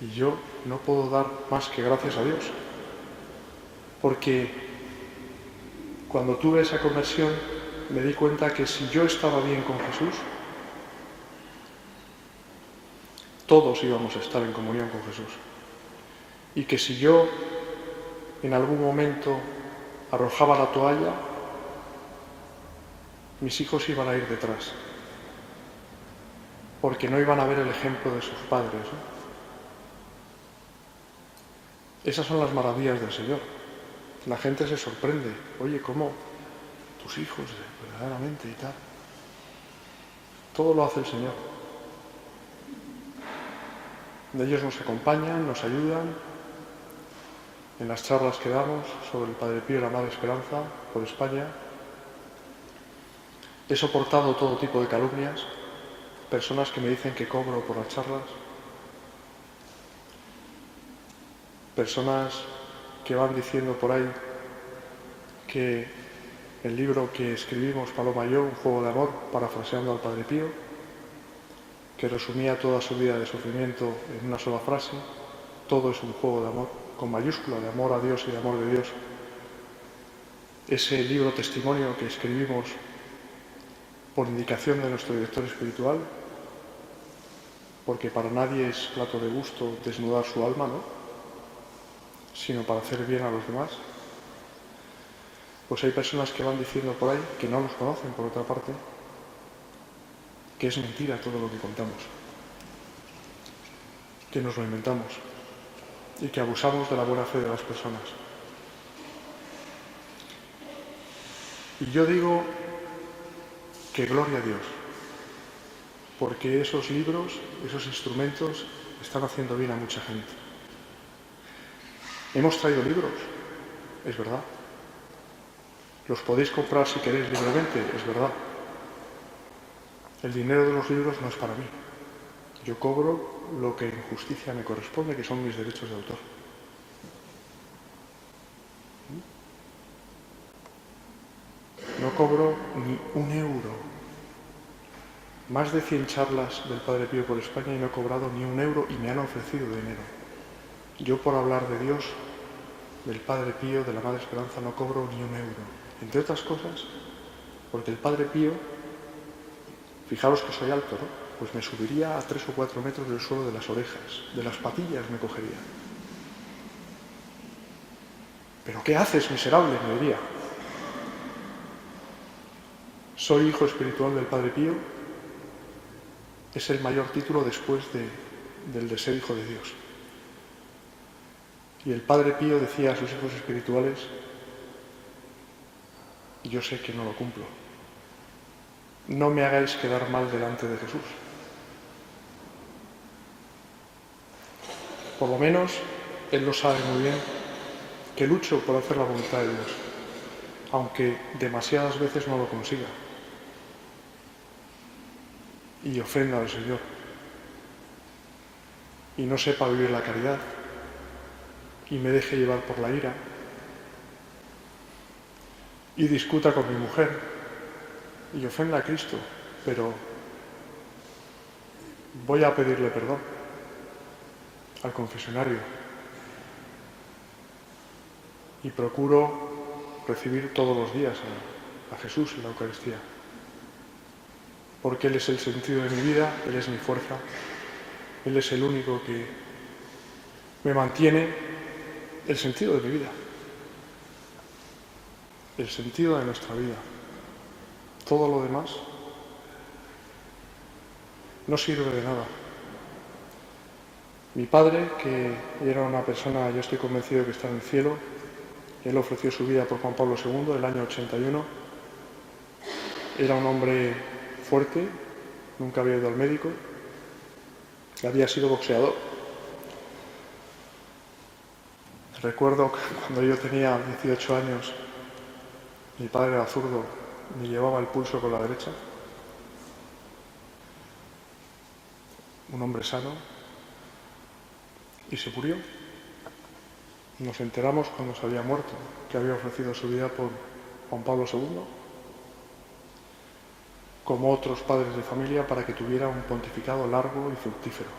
y yo no puedo dar más que gracias a Dios, porque cuando tuve esa conversión me di cuenta que si yo estaba bien con Jesús, todos íbamos a estar en comunión con Jesús. Y que si yo en algún momento arrojaba la toalla, mis hijos iban a ir detrás, porque no iban a ver el ejemplo de sus padres, ¿no? Esas son las maravillas del Señor. La gente se sorprende. Oye, ¿cómo tus hijos verdaderamente y tal? Todo lo hace el Señor. Ellos nos acompañan, nos ayudan en las charlas que damos sobre el Padre Pío y la Madre Esperanza por España. He soportado todo tipo de calumnias, personas que me dicen que cobro por las charlas, personas que van diciendo por ahí que el libro que escribimos, Paloma y yo, Un juego de amor, parafraseando al Padre Pío, que resumía toda su vida de sufrimiento en una sola frase, todo es un juego de amor, con mayúscula, de amor a Dios y de amor de Dios. Ese libro testimonio que escribimos por indicación de nuestro director espiritual, porque para nadie es plato de gusto desnudar su alma, ¿no? Sino para hacer bien a los demás. Pues hay personas que van diciendo por ahí, que no nos conocen por otra parte, que es mentira todo lo que contamos, que nos lo inventamos y que abusamos de la buena fe de las personas. Y yo digo que gloria a Dios, porque esos libros, esos instrumentos están haciendo bien a mucha gente. Hemos traído libros, es verdad. Los podéis comprar si queréis libremente, es verdad. El dinero de los libros no es para mí. Yo cobro lo que en justicia me corresponde, que son mis derechos de autor. No cobro ni un euro. Más de 100 charlas del Padre Pío por España y no he cobrado ni un euro y me han ofrecido dinero. Yo por hablar de Dios, del Padre Pío, de la Madre Esperanza, no cobro ni un euro. Entre otras cosas, porque el Padre Pío, fijaros que soy alto, ¿no? Pues me subiría a 3 o 4 metros del suelo de las orejas, de las patillas me cogería. ¿Pero qué haces, miserable?, me diría. Soy hijo espiritual del Padre Pío, es el mayor título después del de ser hijo de Dios. Y el Padre Pío decía a sus hijos espirituales: yo sé que no lo cumplo. No me hagáis quedar mal delante de Jesús. Por lo menos Él lo sabe muy bien, que lucho por hacer la voluntad de Dios, aunque demasiadas veces no lo consiga y ofenda al Señor y no sepa vivir la caridad y me deje llevar por la ira y discuta con mi mujer y ofenda a Cristo, pero voy a pedirle perdón al confesionario y procuro recibir todos los días a Jesús en la Eucaristía, porque Él es el sentido de mi vida, Él es mi fuerza, Él es el único que me mantiene el sentido de mi vida, el sentido de nuestra vida. Todo lo demás no sirve de nada. Mi padre, que era una persona, yo estoy convencido que está en el cielo, él ofreció su vida por Juan Pablo II en el año 81. Era un hombre fuerte, nunca había ido al médico, había sido boxeador. Recuerdo que cuando yo tenía 18 años, mi padre era zurdo, me llevaba el pulso con la derecha. Un hombre sano, y se murió. Nos enteramos cuando se había muerto, que había ofrecido su vida por Juan Pablo II, como otros padres de familia, para que tuviera un pontificado largo y fructífero.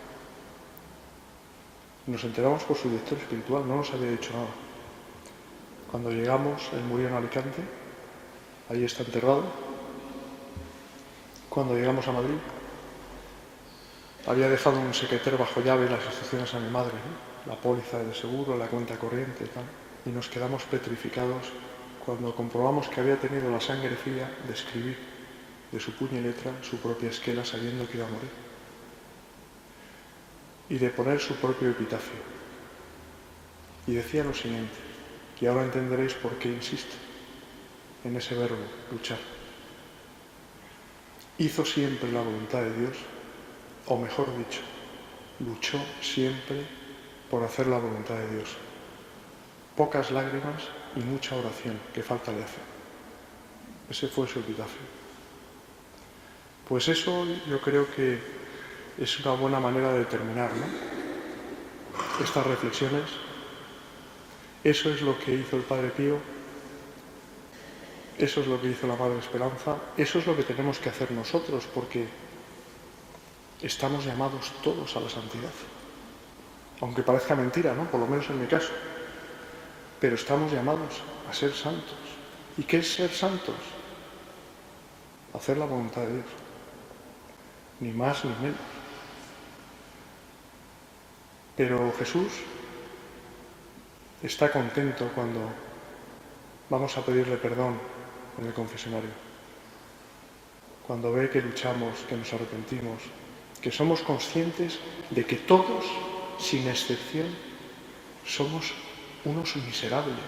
Nos enteramos por su director espiritual, no nos había dicho nada. Cuando llegamos, él murió en Alicante, ahí está enterrado. Cuando llegamos a Madrid, había dejado un secreter bajo llave las instrucciones a mi madre, ¿no? La póliza de seguro, la cuenta corriente y tal. Y nos quedamos petrificados cuando comprobamos que había tenido la sangre fría de escribir de su puño y letra su propia esquela sabiendo que iba a morir. Y de poner su propio epitafio. Y decía lo siguiente, y ahora entenderéis por qué insisto en ese verbo, luchar. Hizo siempre la voluntad de Dios, o mejor dicho, luchó siempre por hacer la voluntad de Dios. Pocas lágrimas y mucha oración, que falta le hace. Ese fue su epitafio. Pues eso yo creo que es una buena manera de terminar, ¿no? Estas reflexiones. Eso es lo que hizo el Padre Pío, eso es lo que hizo la Madre Esperanza, eso es lo que tenemos que hacer nosotros, porque estamos llamados todos a la santidad. Aunque parezca mentira, ¿no? Por lo menos en mi caso. Pero estamos llamados a ser santos. ¿Y qué es ser santos? Hacer la voluntad de Dios. Ni más ni menos. Pero Jesús está contento cuando vamos a pedirle perdón en el confesionario. Cuando ve que luchamos, que nos arrepentimos, que somos conscientes de que todos, sin excepción, somos unos miserables,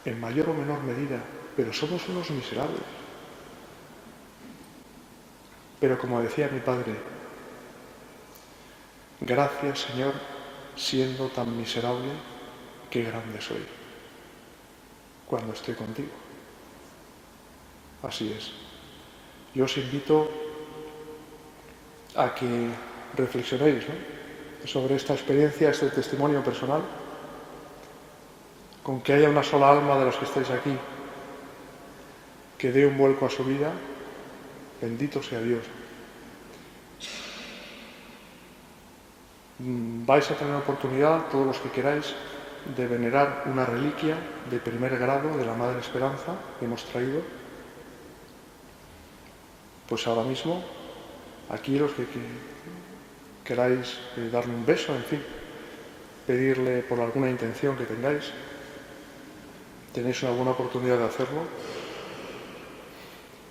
en mayor o menor medida, pero somos unos miserables. Pero como decía mi padre, gracias Señor, siendo tan miserable, qué grande soy cuando estoy contigo. Así es. Yo os invito a que reflexionéis, ¿no?, sobre esta experiencia, este testimonio personal, con que haya una sola alma de los que estáis aquí que dé un vuelco a su vida, bendito sea Dios. Vais a tener oportunidad, todos los que queráis, de venerar una reliquia de primer grado de la Madre Esperanza que hemos traído. Pues ahora mismo, aquí los que queráis darle un beso, en fin, pedirle por alguna intención que tengáis, tenéis una buena oportunidad de hacerlo.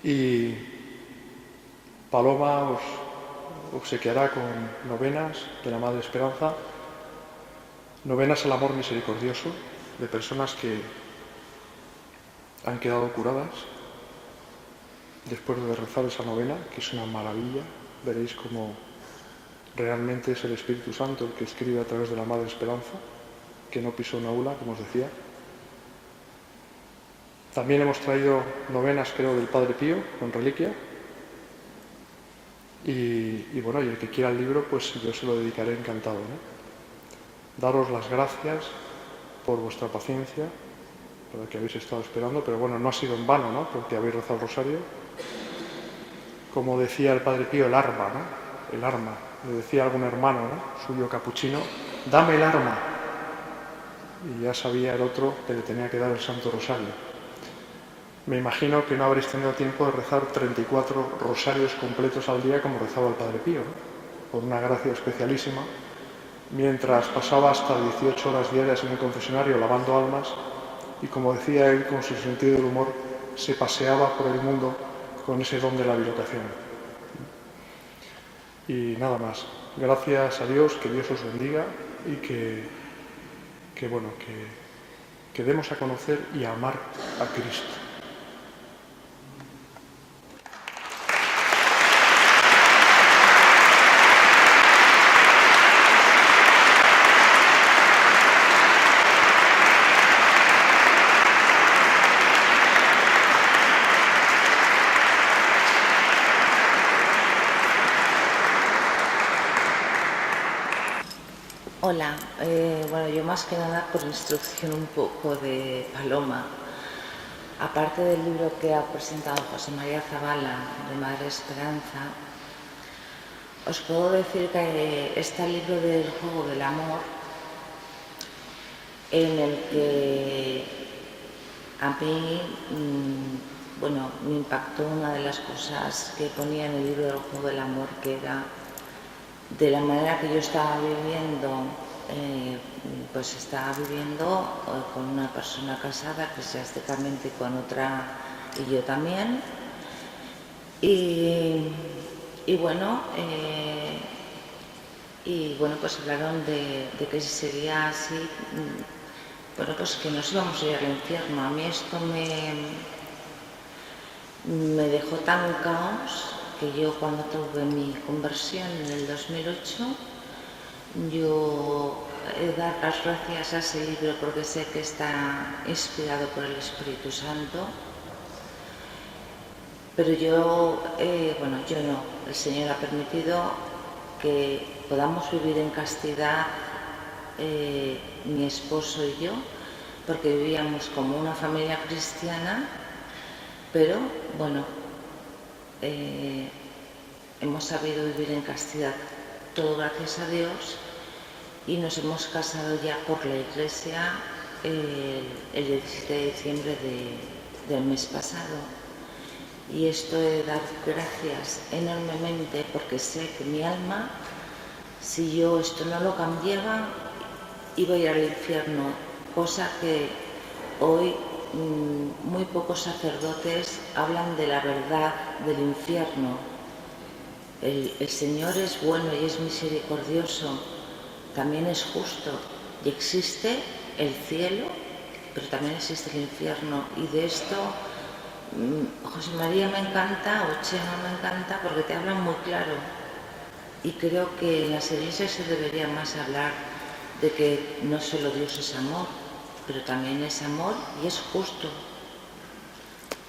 Y Paloma os obsequiará con novenas de la Madre Esperanza Novenas al amor misericordioso de personas que han quedado curadas después de rezar esa novena, que es una maravilla. Veréis cómo realmente es el Espíritu Santo el que escribe a través de la Madre Esperanza, que no pisó una aula, como os decía. También hemos traído novenas, creo, del Padre Pío, con reliquia. Y bueno, y el que quiera el libro, pues yo se lo dedicaré encantado, ¿no? Daros las gracias por vuestra paciencia, por la que habéis estado esperando, pero bueno, no ha sido en vano, ¿no? Porque habéis rezado el rosario. Como decía el Padre Pío, el arma, ¿no? El arma. Le decía a algún hermano, ¿no? Suyo capuchino, dame el arma. Y ya sabía el otro que le tenía que dar el Santo Rosario. Me imagino que no habréis tenido tiempo de rezar 34 rosarios completos al día como rezaba el Padre Pío, ¿no? Por una gracia especialísima, mientras pasaba hasta 18 horas diarias en el confesionario lavando almas y, como decía él, con su sentido del humor, se paseaba por el mundo con ese don de la bilocación. Y nada más. Gracias a Dios, que Dios os bendiga y que demos a conocer y a amar a Cristo. Hola, bueno, yo más que nada por instrucción un poco de Paloma, aparte del libro que ha presentado José María Zavala de Madre Esperanza, os puedo decir que está el libro del juego del amor, en el que a mí, bueno, me impactó una de las cosas que ponía en el libro del juego del amor, que era de la manera que yo estaba viviendo, pues estaba viviendo con una persona casada, eclesiásticamente con otra y yo también. Y bueno, pues hablaron de que si sería así, bueno, pues que nos íbamos a ir al infierno. A mí esto me dejó tan caos que yo, cuando tuve mi conversión en el 2008, yo he de dar las gracias a ese libro porque sé que está inspirado por el Espíritu Santo, pero yo no. El Señor ha permitido que podamos vivir en castidad, mi esposo y yo, porque vivíamos como una familia cristiana, pero bueno, hemos sabido vivir en castidad, todo gracias a Dios, y nos hemos casado ya por la Iglesia el 17 de diciembre del mes pasado. Y esto he de dar gracias enormemente, porque sé que mi alma, si yo esto no lo cambiaba, iba a ir al infierno, cosa que hoy muy pocos sacerdotes hablan de la verdad del infierno. El Señor es bueno y es misericordioso, también es justo, y existe el cielo, pero también existe el infierno. Y de esto José María me encanta, o Chema me encanta, porque te hablan muy claro. Y creo que en las iglesias se debería más hablar de que no solo Dios es amor, pero también es amor y es justo.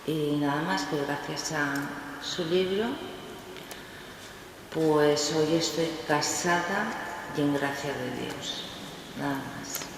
Y nada más, que gracias a su libro, pues hoy estoy casada y en gracia de Dios. Nada más.